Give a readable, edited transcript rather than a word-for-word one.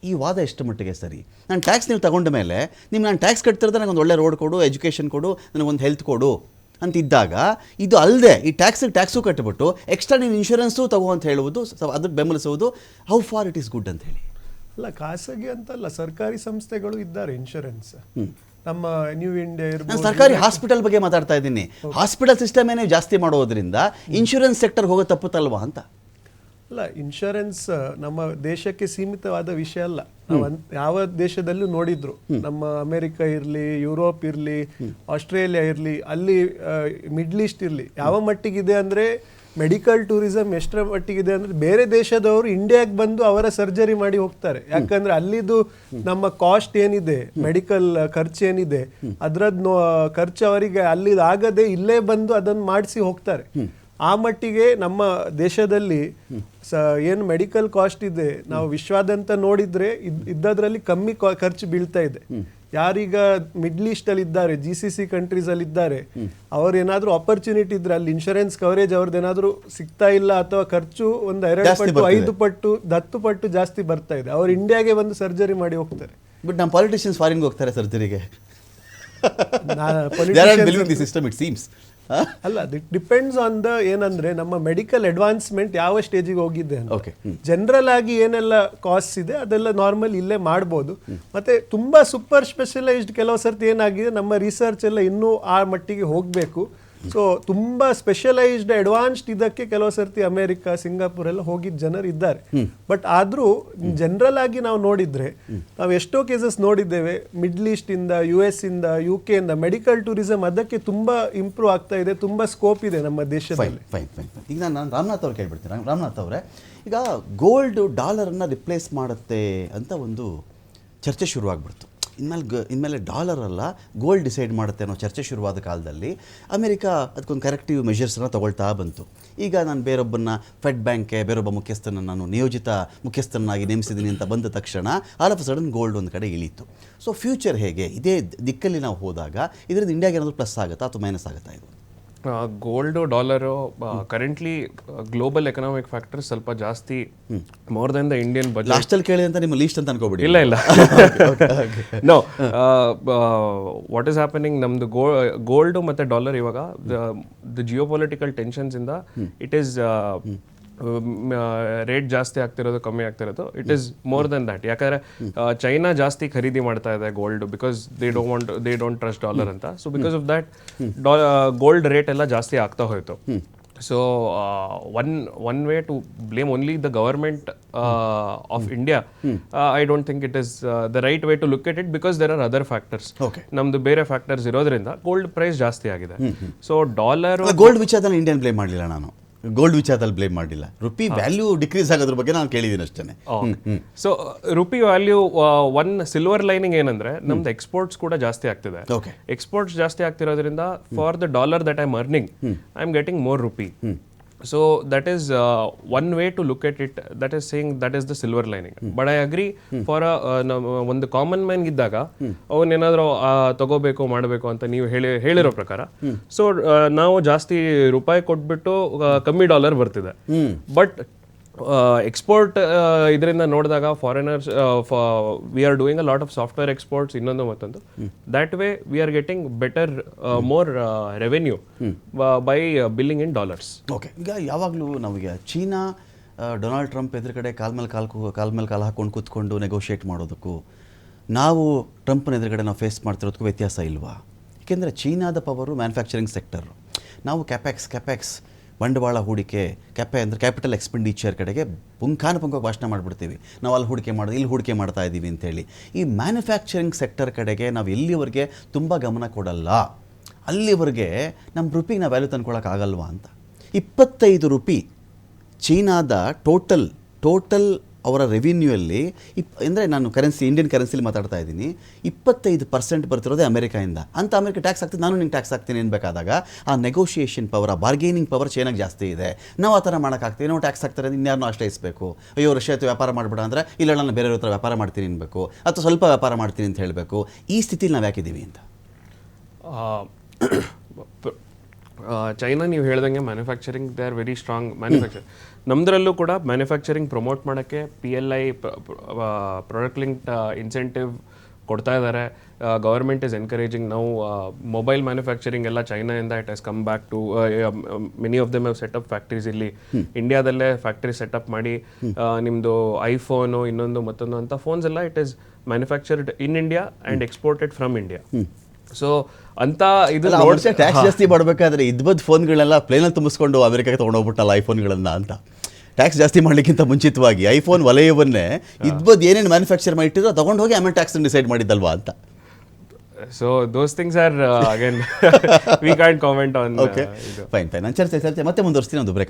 ಈ ವಾದ ಎಷ್ಟು ಮಟ್ಟಿಗೆ ಸರಿ? ನಾನು ಟ್ಯಾಕ್ಸ್ ನೀವು ತಗೊಂಡ ಮೇಲೆ ನಾನು ಟ್ಯಾಕ್ಸ್ ಕಟ್ತಿರೋದು ನನಗೊಂದು ಒಳ್ಳೆ ರೋಡ್ ಕೊಡು, ಎಜುಕೇಷನ್ ಕೊಡು, ನನಗೊಂದು ಹೆಲ್ತ್ ಕೊಡು ಅಂತಿದ್ದಾಗ, ಇದು ಅಲ್ಲದೆ ಈ ಟ್ಯಾಕ್ಸು ಕಟ್ಟಿಬಿಟ್ಟು ಎಕ್ಸ್ಟ್ರಾ ನೀನು ಇನ್ಶೂರೆನ್ಸು ತಗೋ ಅಂತ ಹೇಳುವುದು, ಅದಕ್ಕೆ ಬೆಂಬಲಿಸುವುದು, how far it is good ಅಂತ ಹೇಳಿ? ಅಲ್ಲ, ಖಾಸಗಿ ಅಂತಲ್ಲ, ಸರ್ಕಾರಿ ಸಂಸ್ಥೆಗಳು ಇದ್ದಾರೆ ಇನ್ಶೂರೆನ್ಸ್. ನಮ್ಮ ನ್ಯೂ ಇಂಡಿಯಾ ಇರ್ಬೋದು. ನಾನು ಸರ್ಕಾರಿ ಹಾಸ್ಪಿಟಲ್ ಬಗ್ಗೆ ಮಾತಾಡ್ತಾ ಇದ್ದೀನಿ. ಹಾಸ್ಪಿಟಲ್ ಸಿಸ್ಟಮ್ ಏನೇ ಜಾಸ್ತಿ ಮಾಡೋದ್ರಿಂದ ಇನ್ಶೂರೆನ್ಸ್ ಸೆಕ್ಟರ್ ಹೋಗೋ ತಪ್ಪುತ್ತಲ್ವಾ ಅಂತ. ಅಲ್ಲ, ಇನ್ಶೂರೆನ್ಸ್ ನಮ್ಮ ದೇಶಕ್ಕೆ ಸೀಮಿತವಾದ ವಿಷಯ ಅಲ್ಲ. ನಾವು ಯಾವ ದೇಶದಲ್ಲೂ ನೋಡಿದ್ರು, ನಮ್ಮ ಅಮೆರಿಕ ಇರಲಿ, ಯುರೋಪ್ ಇರಲಿ, ಆಸ್ಟ್ರೇಲಿಯಾ ಇರಲಿ, ಅಲ್ಲಿ ಮಿಡ್ಲ್ ಈಸ್ಟ್ ಇರಲಿ, ಯಾವ ಮಟ್ಟಿಗಿದೆ ಅಂದರೆ ಮೆಡಿಕಲ್ ಟೂರಿಸಮ್ ಎಷ್ಟರ ಮಟ್ಟಿಗಿದೆ ಅಂದರೆ ಬೇರೆ ದೇಶದವರು ಇಂಡಿಯಾಗೆ ಬಂದು ಅವರ ಸರ್ಜರಿ ಮಾಡಿ ಹೋಗ್ತಾರೆ. ಯಾಕಂದ್ರೆ ಅಲ್ಲಿದು ನಮ್ಮ ಕಾಸ್ಟ್ ಏನಿದೆ, ಮೆಡಿಕಲ್ ಖರ್ಚು ಏನಿದೆ, ಅದರದ್ದು ಖರ್ಚು ಅವರಿಗೆ ಅಲ್ಲಿದು ಆಗದೆ ಇಲ್ಲೇ ಬಂದು ಅದನ್ನು ಮಾಡಿಸಿ ಹೋಗ್ತಾರೆ. ಆ ಮಟ್ಟಿಗೆ ನಮ್ಮ ದೇಶದಲ್ಲಿ ಏನು ಮೆಡಿಕಲ್ ಕಾಸ್ಟ್ ಇದೆ, ನಾವು ವಿಶ್ವಾದ್ಯಂತ ನೋಡಿದ್ರೆ ಇದ್ದದ್ರಲ್ಲಿ ಕಮ್ಮಿ ಖರ್ಚು ಬೀಳ್ತಾ ಇದೆ. ಯಾರೀಗ ಮಿಡ್ಲ್ ಈಸ್ಟ್ ಅಲ್ಲಿ ಇದ್ದಾರೆ, GCC ಕಂಟ್ರೀಸ್ ಅಲ್ಲಿ ಇದ್ದಾರೆ, ಅವ್ರೇನಾದ್ರೂ ಆಪರ್ಚುನಿಟಿ ಇದ್ರೆ ಅಲ್ಲಿ ಇನ್ಶೂರೆನ್ಸ್ ಕವರೇಜ್ ಅವ್ರದ್ದೇನಾದ್ರೂ ಸಿಗ್ತಾ ಇಲ್ಲ, ಅಥವಾ ಖರ್ಚು ಒಂದು 2 ಪಟ್ಟು 5 ಪಟ್ಟು 10 ಪಟ್ಟು ಜಾಸ್ತಿ ಬರ್ತಾ ಇದೆ, ಅವ್ರು ಇಂಡಿಯಾಗೆ ಬಂದು ಸರ್ಜರಿ ಮಾಡಿ ಹೋಗ್ತಾರೆ. ಬಟ್ ನಮ್ಮ ಪಾಲಿಟಿಷಿಯನ್ಸ್ ಫಾರಿನ್ಗೆ ಹೋಗ್ತಾರೆ ಸರ್ಜರಿಗೆ. System it seems. ಅಲ್ಲ, ಡಿಪೆಂಡ್ಸ್ ಆನ್ ದ ಏನಂದ್ರೆ ನಮ್ಮ ಮೆಡಿಕಲ್ ಅಡ್ವಾನ್ಸ್ಮೆಂಟ್ ಯಾವ ಸ್ಟೇಜಿಗೆ ಹೋಗಿದೆ ಅಂತ. ಜನರಲ್ ಆಗಿ ಏನೆಲ್ಲ ಕಾಸ್ಟ್ ಇದೆ ಅದೆಲ್ಲ ನಾರ್ಮಲ್ ಇಲ್ಲೇ ಮಾಡ್ಬೋದು. ಮತ್ತೆ ತುಂಬಾ ಸೂಪರ್ ಸ್ಪೆಷಲೈಸ್ಡ್ ಕೆಲವು ಸರ್ತಿ ಏನಾಗಿದೆ, ನಮ್ಮ ರಿಸರ್ಚ್ ಎಲ್ಲ ಇನ್ನೂ ಆ ಮಟ್ಟಿಗೆ ಹೋಗಬೇಕು. ಸೊ ತುಂಬಾ ಸ್ಪೆಷಲೈಸ್ಡ್ ಅಡ್ವಾನ್ಸ್ಡ್ ಇದಕ್ಕೆ ಕೆಲವು ಸರ್ತಿ ಅಮೆರಿಕ, ಸಿಂಗಾಪುರ್ ಎಲ್ಲ ಹೋಗಿದ್ದ ಜನರು ಇದ್ದಾರೆ. ಬಟ್ ಆದ್ರೂ ಜನರಲ್ ಆಗಿ ನಾವು ನೋಡಿದ್ರೆ ನಾವು ಎಷ್ಟೋ ಕೇಸಸ್ ನೋಡಿದ್ದೇವೆ, ಮಿಡ್ಲ್ ಈಸ್ಟ್ ಇಂದ, US ಇಂದ, UK ಇಂದ ಮೆಡಿಕಲ್ ಟೂರಿಸಂ ಅದಕ್ಕೆ ತುಂಬಾ ಇಂಪ್ರೂವ್ ಆಗ್ತಾ ಇದೆ, ತುಂಬಾ ಸ್ಕೋಪ್ ಇದೆ ನಮ್ಮ ದೇಶದಲ್ಲಿ. ಈಗ ನಾನು ರಾಮನಾಥ್ ಅವ್ರು ಕೇಳ್ಬಿಡ್ತೀನಿ. ರಾಮನಾಥ್ ಅವರೇ, ಈಗ ಗೋಲ್ಡ್ ಡಾಲರನ್ನು ರಿಪ್ಲೇಸ್ ಮಾಡುತ್ತೆ ಅಂತ ಒಂದು ಚರ್ಚೆ ಶುರುವಾಗ್ಬಿಡ್ತು. ಇನ್ಮೇಲೆ ಡಾಲರ್ ಅಲ್ಲ ಗೋಲ್ಡ್ ಡಿಸೈಡ್ ಮಾಡುತ್ತೆ ಅನ್ನೋ ಚರ್ಚೆ ಶುರುವಾದ ಕಾಲದಲ್ಲಿ ಅಮೆರಿಕ ಅದಕ್ಕೊಂದು ಕರೆಕ್ಟಿವ್ ಮೆಷರ್ಸನ್ನು ತಗೊಳ್ತಾ ಬಂತು. ಈಗ ನಾನು ಬೇರೊಬ್ಬನ ಫೆಡ್ ಬ್ಯಾಂಕ್ಗೆ ಬೇರೊಬ್ಬ ಮುಖ್ಯಸ್ಥನ ನಾನು ನಿಯೋಜಿತ ಮುಖ್ಯಸ್ಥನಾಗಿ ನೇಮಿಸಿದ್ದೀನಿ ಅಂತ ಬಂದ ತಕ್ಷಣ all of a sudden gold ಒಂದು ಕಡೆ ಇಳೀತು. ಸೊ ಫ್ಯೂಚರ್ ಹೇಗೆ? ಇದೇ ದಿಕ್ಕಲ್ಲಿ ನಾವು ಹೋದಾಗ ಇದರಿಂದ ಇಂಡಿಯಾಗೆ ಏನಾದರೂ ಪ್ಲಸ್ ಆಗುತ್ತಾ ಅಥವಾ ಮೈನಸ್ ಆಗುತ್ತಾ? ಇದು gold dollar currently global economic factor ಸ್ವಲ್ಪ ಜಾಸ್ತಿ more than the Indian budget. ಲಾಸ್ಟಲ್ಲಿ ಕೇಳಿ ಅಂತ ನಿಮ್ಮ ಲೀಸ್ಟ್ ಅಂತ ಅನ್ಕೋಬಿಡಿ. ಇಲ್ಲ ನೋ, ವಾಟ್ ಈಸ್ ಹ್ಯಾಪನಿಂಗ್, ನಮ್ದು ಗೋಲ್ಡು ಮತ್ತು ಡಾಲರ್ ಇವಾಗ ದ ಜಿಯೋಪೊಲಿಟಿಕಲ್ ಟೆನ್ಷನ್ಸ್ ಇಂದ ಇಟ್ ಈಸ್ ರೇಟ್ ಜಾಸ್ತಿ ಆಗ್ತಿರೋದು, ಕಮ್ಮಿ ಆಗ್ತಿರೋದು. It is more than that. ಯಾಕಂದರೆ ಚೈನಾ ಜಾಸ್ತಿ ಖರೀದಿ ಮಾಡ್ತಾ ಇದೆ gold, because they don't trust dollar ಅಂತ. So because of that gold rate ಎಲ್ಲ ಜಾಸ್ತಿ ಆಗ್ತಾ ಹೋಯಿತು. So one way to blame only the government of India, I don't think it is the right way to look at it, because there are other factors. ನಮ್ದು ಬೇರೆ factors ಇರೋದ್ರಿಂದ gold price ಜಾಸ್ತಿ ಆಗಿದೆ. So dollar gold ವಿಚಾರದಲ್ಲಿ Indian blame ಮಾಡಲಿಲ್ಲ, ನಾನು gold ವಿಚಾರದಲ್ಲಿ blame ಮಾಡಲಿಲ್ಲ. ರುಪಿ ವ್ಯಾಲ್ಯೂ ಡಿಕ್ರೀಸ್ ಆಗೋದ್ರ ಬಗ್ಗೆ ನಾನು ಕೇಳಿದ್ದೀನಿ ಅಷ್ಟೇ. So rupee value one silver lining ಏನಂದ್ರೆ ನಮ್ದು ಎಕ್ಸ್ಪೋರ್ಟ್ಸ್ ಕೂಡ ಜಾಸ್ತಿ ಆಗ್ತಿದೆ. ಎಕ್ಸ್ಪೋರ್ಟ್ಸ್ ಜಾಸ್ತಿ ಆಗ್ತಿರೋದ್ರಿಂದ for the dollar that I am earning I am getting more rupee. So that is one way to look at it. That is saying that is the silver lining. But I agree for ಒಂದು common man ಇದ್ದಾಗ ಅವನೇನಾದರೂ ತಗೋಬೇಕು ಮಾಡಬೇಕು ಅಂತ ನೀವು ಹೇಳಿರೋ ಪ್ರಕಾರ, so ನಾವು ಜಾಸ್ತಿ ರೂಪಾಯಿ ಕೊಟ್ಬಿಟ್ಟು ಕಮ್ಮಿ ಡಾಲರ್ ಬರ್ತಿದೆ. ಬಟ್ ಎಕ್ಸ್ಪೋರ್ಟ್ ಇದರಿಂದ ನೋಡಿದಾಗ foreigners we are doing a lot of software exports, ಇನ್ನೊಂದು ಮತ್ತೊಂದು. That way we are getting better more revenue by billing in dollars. Okay, ಈಗ ಯಾವಾಗಲೂ ನಾವೀಗ ಚೀನಾ ಡೊನಾಲ್ಡ್ ಟ್ರಂಪ್ ಎದುರುಗಡೆ ಕಾಲ್ ಮೇಲೆ ಕಾಲು ಹಾಕೊಂಡು ಕೂತ್ಕೊಂಡು ನೆಗೋಷಿಯೇಟ್ ಮಾಡೋದಕ್ಕೂ ನಾವು ಟ್ರಂಪ್ನ ಎದುರುಗಡೆ ನಾವು ಫೇಸ್ ಮಾಡ್ತಿರೋದಕ್ಕೂ ವ್ಯತ್ಯಾಸ ಇಲ್ವಾ? ಏಕೆಂದರೆ ಚೀನಾದ ಪವರು ಮ್ಯಾನುಫ್ಯಾಕ್ಚರಿಂಗ್ ಸೆಕ್ಟರ್, ನಾವು ಕ್ಯಾಪೆಕ್ಸ್ ಬಂಡವಾಳ ಹೂಡಿಕೆ, ಅಂದರೆ ಕ್ಯಾಪಿಟಲ್ ಎಕ್ಸ್ಪೆಂಡಿಚರ್ ಕಡೆಗೆ ಪುಂಖಾನುಪುಂಖ ಭಾಷಣ ಮಾಡಿಬಿಡ್ತೀವಿ. ನಾವು ಅಲ್ಲಿ ಹೂಡಿಕೆ ಮಾಡೋದು, ಇಲ್ಲಿ ಹೂಡಿಕೆ ಮಾಡ್ತಾ ಇದ್ದೀವಿ ಅಂತೇಳಿ. ಈ ಮ್ಯಾನುಫ್ಯಾಕ್ಚರಿಂಗ್ ಸೆಕ್ಟರ್ ಕಡೆಗೆ ನಾವು ಎಲ್ಲಿವರೆಗೆ ತುಂಬ ಗಮನ ಕೊಡಲ್ಲ, ಅಲ್ಲಿವರೆಗೆ ನಮ್ಮ ರುಪಿಗೆ ನಾವು ವ್ಯಾಲ್ಯೂ ತಂದ್ಕೊಳ್ಳೋಕ್ಕಾಗಲ್ವಾ ಅಂತ. 25 ರೂಪಿ ಚೀನಾದ ಟೋಟಲ್ ಅವರ ರೆವಿನ್ಯೂಯಲ್ಲಿ ಅಂದರೆ ನಾನು ಇಂಡಿಯನ್ ಕರೆನ್ಸಿಲಿ ಮಾತಾಡ್ತಾ ಇದ್ದೀನಿ, 25% ಬರ್ತಿರೋದೇ ಅಮೆರಿಕಾಯಿಂದ. ಅಂತ ಅಮೆರಿಕ ಟ್ಯಾಕ್ಸ್ ಆಗ್ತದೆ, ನಾನು ನಿಂಗೆ ಟ್ಯಾಕ್ಸ್ ಆಗ್ತೀನಿ ಅನ್ಬೇಕಾದಾಗ ಆ ನೆಗೋಷಿಯೇಷನ್ ಪವರ್, ಆ ಬಾರ್ಗೇನಿಂಗ್ ಪವರ್ ಚೈನಾಗೆ ಜಾಸ್ತಿ ಇದೆ. ನಾವು ಆ ಥರ ಮಾಡೋಕ್ಕಾಗ್ತೀವಿ, ನಾವು ಟ್ಯಾಕ್ಸ್ ಆಗ್ತಾರೆ ಇನ್ಯಾರನ್ನೂ ಆಶ್ರಯಿಸಬೇಕು. ಅಯ್ಯೋ ರಷ್ಯಾ ಹತ್ರ ವ್ಯಾಪಾರ ಮಾಡ್ಬೇಡ ಅಂದರೆ ಇಲ್ಲ ನಾನು ಬೇರೆಯವ್ರ ಹತ್ರ ವ್ಯಾಪಾರ ಮಾಡ್ತೀನಿ ಅನ್ಬೇಕು, ಅಥವಾ ಸ್ವಲ್ಪ ವ್ಯಾಪಾರ ಮಾಡ್ತೀನಿ ಅಂತ ಹೇಳಬೇಕು. ಈ ಸ್ಥಿತಿಲಿ ನಾವು ಯಾಕಿದ್ದೀವಿ ಅಂತ ಚೈನಾ ನೀವು ಹೇಳ್ದಂಗೆ manufacturing they are very strong manufacture. ನಮ್ಮದ್ರಲ್ಲೂ ಕೂಡ ಮ್ಯಾನುಫ್ಯಾಕ್ಚರಿಂಗ್ ಪ್ರಮೋಟ್ ಮಾಡೋಕ್ಕೆ PLI ಪ್ರಾಡಕ್ಟ್ ಲಿಂಕ್ಡ್ ಇನ್ಸೆಂಟಿವ್ ಕೊಡ್ತಾ ಇದ್ದಾರೆ. ಗವರ್ಮೆಂಟ್ ಇಸ್ ಎನ್ಕರೇಜಿಂಗ್ ನಾವು ಮೊಬೈಲ್ ಮ್ಯಾನುಫ್ಯಾಕ್ಚರಿಂಗ್ ಎಲ್ಲ ಚೈನಾಯಿಂದ it has come back to many of them have set up factories ಇಲ್ಲಿ ಇಂಡಿಯಾದಲ್ಲೇ ಫ್ಯಾಕ್ಟ್ರಿ ಸೆಟಪ್ ಮಾಡಿ ನಿಮ್ಮದು ಐಫೋನು ಇನ್ನೊಂದು ಮತ್ತೊಂದು ಅಂತ ಫೋನ್ಸ್ ಎಲ್ಲ it is manufactured in India and exported from India. So ಅಂತ ಇದು ಟ್ಯಾಕ್ಸ್ ಜಾಸ್ತಿ ಮಾಡಬೇಕಾದ್ರೆ ಇದ್ಬದ್ದು ಫೋನ್ಗಳೆಲ್ಲ ಪ್ಲೇನಲ್ಲಿ ತುಂಬಿಸ್ಕೊಂಡು ಅಮೆರಿಕಾಗೆ ತೊಗೊಂಡೋಗ್ಬಿಟ್ಟಲ್ಲ ಐಫೋನ್ಗಳನ್ನು ಅಂತ. ಟ್ಯಾಕ್ಸ್ ಜಾಸ್ತಿ ಮಾಡಲಿಕ್ಕಿಂತ ಮುಂಚಿತವಾಗಿ ಐಫೋನ್ ವಲಯವನ್ನೇ ಇದ್ಬದ್ದು ಏನೇನು ಮ್ಯಾನುಫ್ಯಾಕ್ಚರ್ ಮಾಡಿಟ್ಟಿರೋ ತೊಗೊಂಡು ಹೋಗಿ ಆಮೇಲೆ ಟ್ಯಾಕ್ಸ್ ಡಿಸೈಡ್ ಮಾಡಿದ್ದಲ್ವಾ ಅಂತ. So those things are again we can't comment on. Okay, fine. ನಾನು ಚರ್ಚೆ ಮತ್ತೆ ಮುಂದುವರಿಸ್ತೀನಿ. ಒಂದು ಬ್ರೇಕ್.